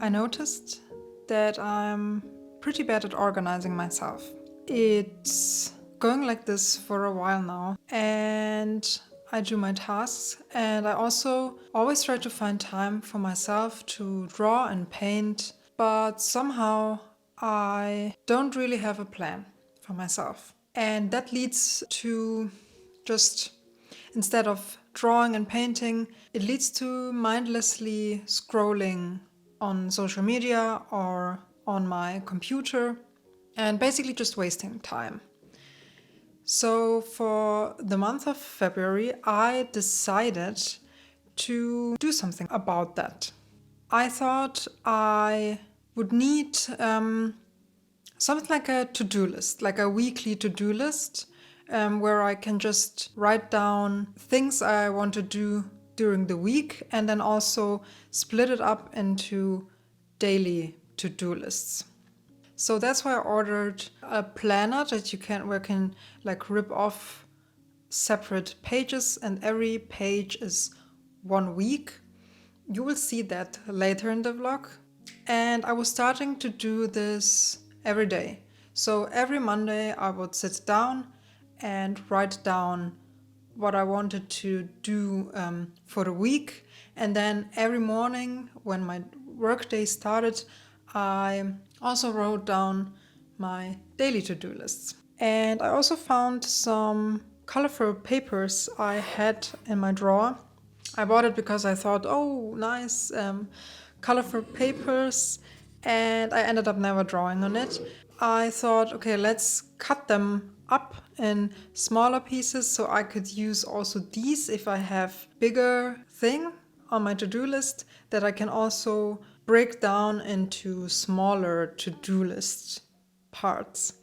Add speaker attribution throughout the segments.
Speaker 1: I noticed that I'm pretty bad at organizing myself. It's going like this for a while now, and I do my tasks, and I also always try to find time for myself to draw and paint, but somehow I don't really have a plan for myself. And that leads to just, instead of drawing and painting, it leads to mindlessly scrolling on social media or on my computer and basically just wasting time. So for the month of February, I decided to do something about that. I thought I would need something like a to-do list, like a weekly to-do list, where I can just write down things I want to do during the week and then also split it up into daily to-do lists. So that's why I ordered a planner that where you can like rip off separate pages, and every page is 1 week. You will see that later in the vlog. And I was starting to do this every day. So every Monday I would sit down and write down what I wanted to do for the week. And then every morning when my workday started, I also wrote down my daily to-do lists. And I also found some colorful papers I had in my drawer. I bought it because I thought, oh, nice, colorful papers, and I ended up never drawing on it. I thought, okay, let's cut them up in smaller pieces so I could use also these if I have bigger thing on my to-do list that I can also break down into smaller to-do list parts.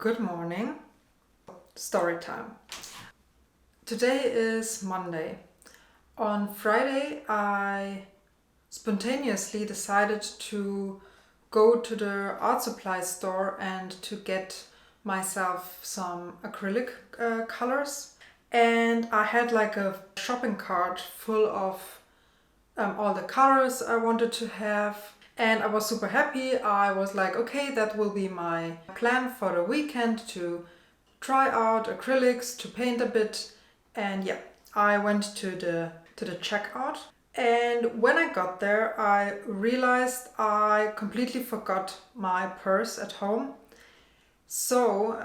Speaker 1: Good morning. Story time. Today is Monday. On Friday, I spontaneously decided to go to the art supply store and to get myself some acrylic colors. And I had like a shopping cart full of all the colors I wanted to have. And I was super happy. I was like, okay, that will be my plan for the weekend, to try out acrylics, to paint a bit. And yeah, I went to the checkout And when I got there, I realized I completely forgot my purse at home. So,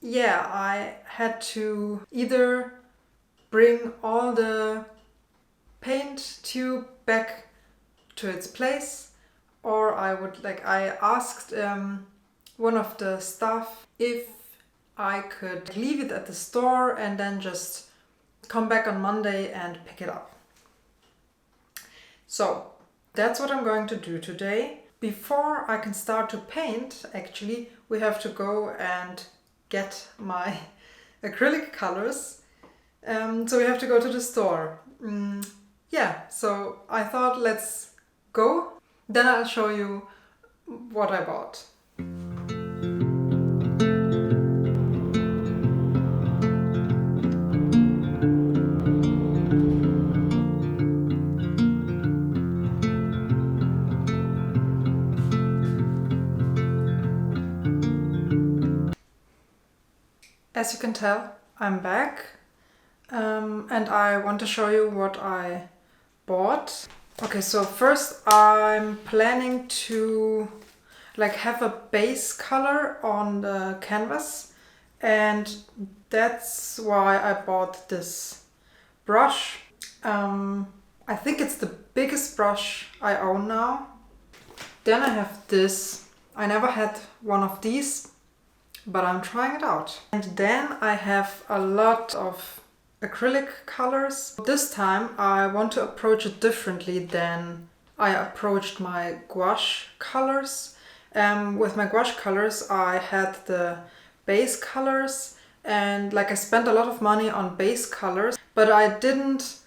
Speaker 1: yeah, I had to either bring all the paint tube back to its place, or I asked one of the staff if I could leave it at the store and then just come back on Monday and pick it up. So that's what I'm going to do today. Before I can start to paint, actually, we have to go and get my acrylic colors. So we have to go to the store. Yeah, so I thought let's go. Then I'll show you what I bought. As you can tell, I'm back, and I want to show you what I bought. Okay, so first I'm planning to have a base color on the canvas, and that's why I bought this brush. I think it's the biggest brush I own now. Then I have this. I never had one of these, but I'm trying it out. And then I have a lot of acrylic colors. This time I want to approach it differently than I approached my gouache colors. With my gouache colors I had the base colors, and I spent a lot of money on base colors, but I didn't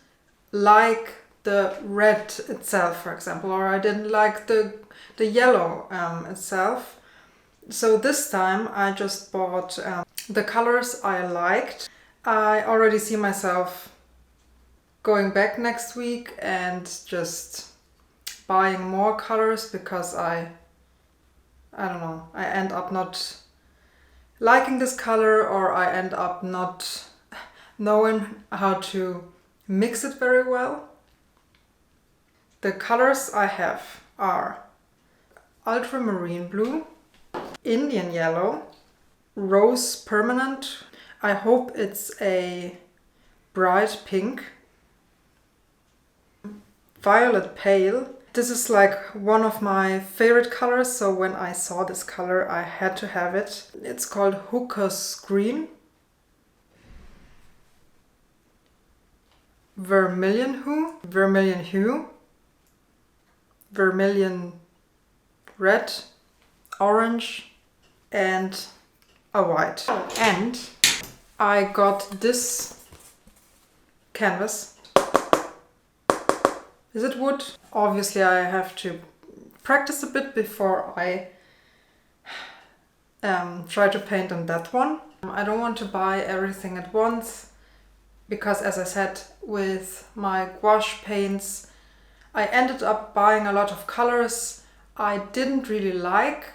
Speaker 1: like the red itself, for example, or I didn't like the yellow itself. So this time I just bought the colors I liked. I already see myself going back next week and just buying more colors because I don't know, I end up not liking this color, or I end up not knowing how to mix it very well. The colors I have are ultramarine blue, Indian yellow, rose permanent. I hope it's a bright pink, violet pale. This is one of my favorite colors, so when I saw this color I had to have it. It's called Hooker's Green, vermilion hue, vermilion red, orange, and a white. And I got this canvas. Is it wood? Obviously I have to practice a bit before I try to paint on that one. I don't want to buy everything at once because, as I said, with my gouache paints I ended up buying a lot of colors I didn't really like,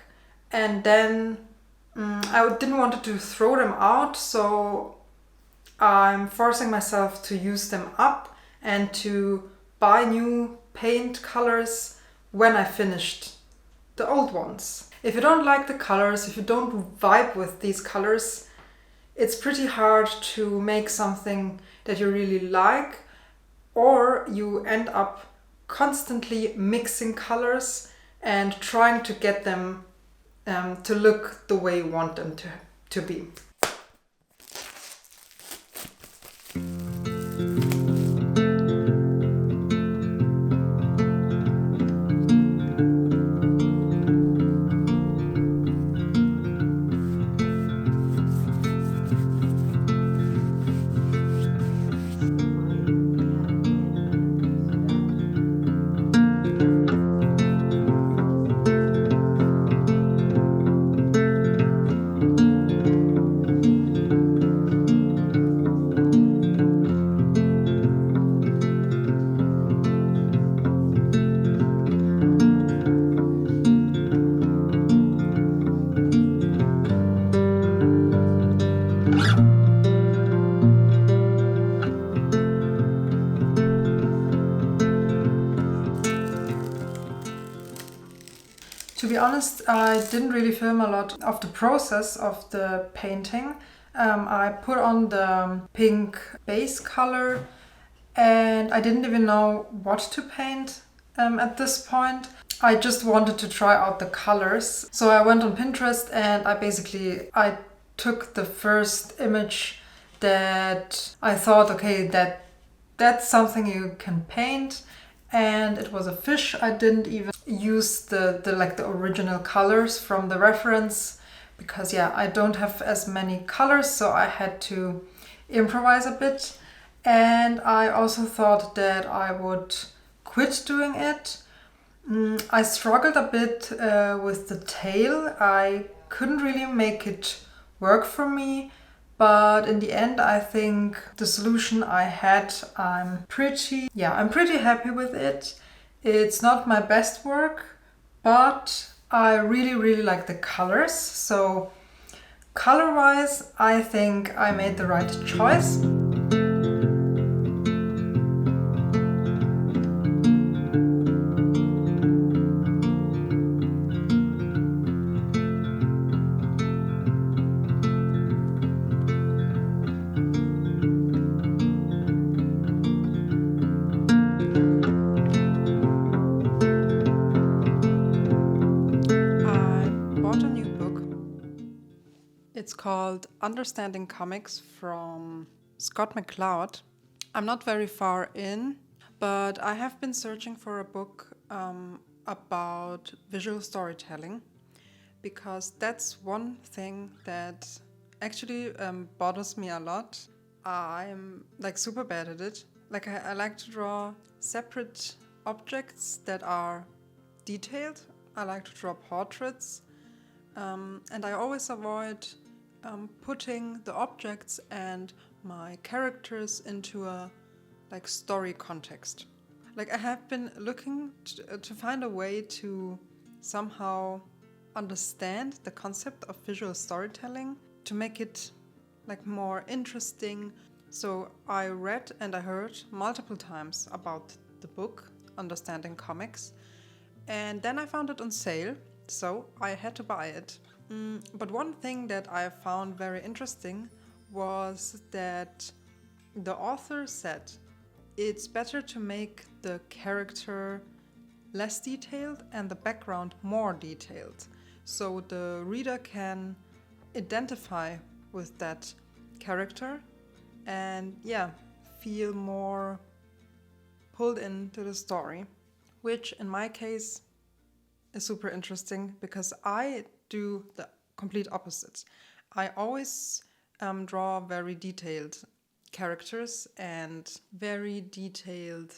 Speaker 1: and then I didn't want to throw them out, so I'm forcing myself to use them up and to buy new paint colors when I finished the old ones. If you don't like the colors, if you don't vibe with these colors, it's pretty hard to make something that you really like, or you end up constantly mixing colors and trying to get them to look the way you want them to be. To be honest, I didn't really film a lot of the process of the painting. I put on the pink base color and I didn't even know what to paint at this point. I just wanted to try out the colors. So I went on Pinterest and I took the first image that I thought, okay, that's something you can paint. And it was a fish. I didn't even use the original colors from the reference because I don't have as many colors, so I had to improvise a bit. And I also thought that I would quit doing it. I struggled a bit with the tail. I couldn't really make it work for me, but in the end, I think the solution I had, I'm pretty happy with it. It's not my best work, but I really, really like the colors. So color-wise, I think I made the right choice. It's called Understanding Comics from Scott McCloud. I'm not very far in, but I have been searching for a book about visual storytelling because that's one thing that actually bothers me a lot. I'm like super bad at it. Like I like to draw separate objects that are detailed. I like to draw portraits. And I always avoid putting the objects and my characters into a story context. I have been looking to find a way to somehow understand the concept of visual storytelling to make it more interesting. So I read and I heard multiple times about the book Understanding Comics, and then I found it on sale, so I had to buy it. But one thing that I found very interesting was that the author said it's better to make the character less detailed and the background more detailed, so the reader can identify with that character and feel more pulled into the story, which in my case is super interesting because I do the complete opposite. I always draw very detailed characters and very detailed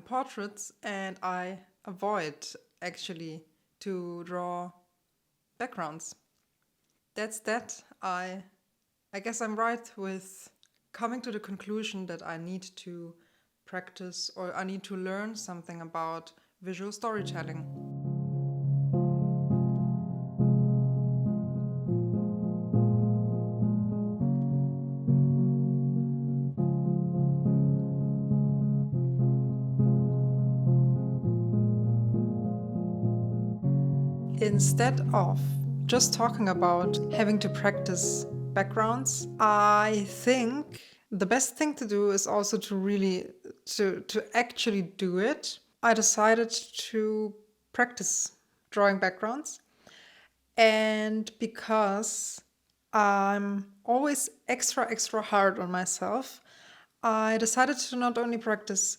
Speaker 1: portraits, and I avoid actually to draw backgrounds. That's that. I guess I'm right with coming to the conclusion that I need to practice or I need to learn something about visual storytelling. Instead of just talking about having to practice backgrounds, I think the best thing to do is also to really to actually do it. I decided to practice drawing backgrounds, and because I'm always extra hard on myself, I decided to not only practice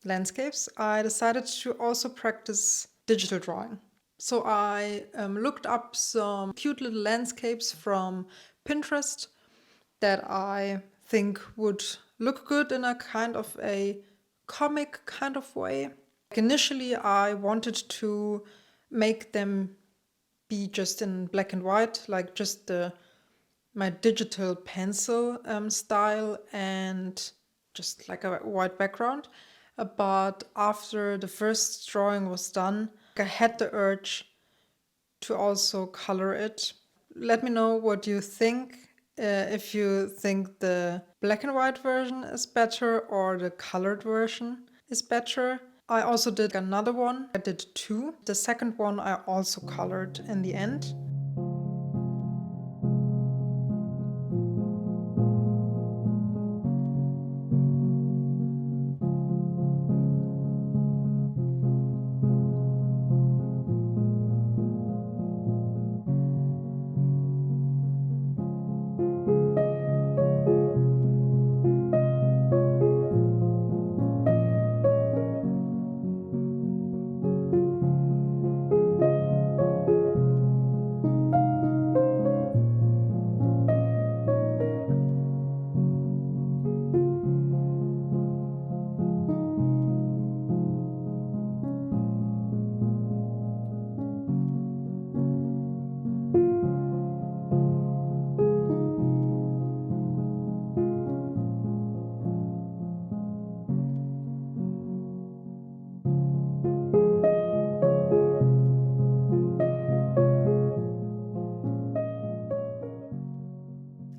Speaker 1: landscapes, I decided to also practice digital drawing. So I looked up some cute little landscapes from Pinterest that I think would look good in a kind of a comic kind of way. Initially, I wanted to make them be just in black and white, like just my digital pencil style and just like a white background. But after the first drawing was done, I had the urge to also color it. Let me know what you think. If you think the black and white version is better or the colored version is better. I also did another one. I did 2. The second one I also colored in the end.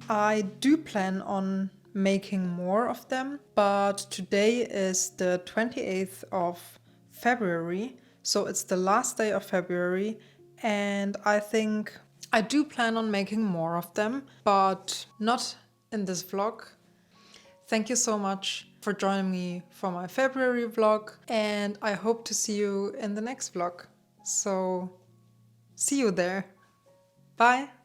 Speaker 1: I do plan on making more of them, but today is the 28th of February, so it's the last day of February, and I think I do plan on making more of them, but not in this vlog. Thank you so much for joining me for my February vlog, and I hope to see you in the next vlog. So, see you there. Bye!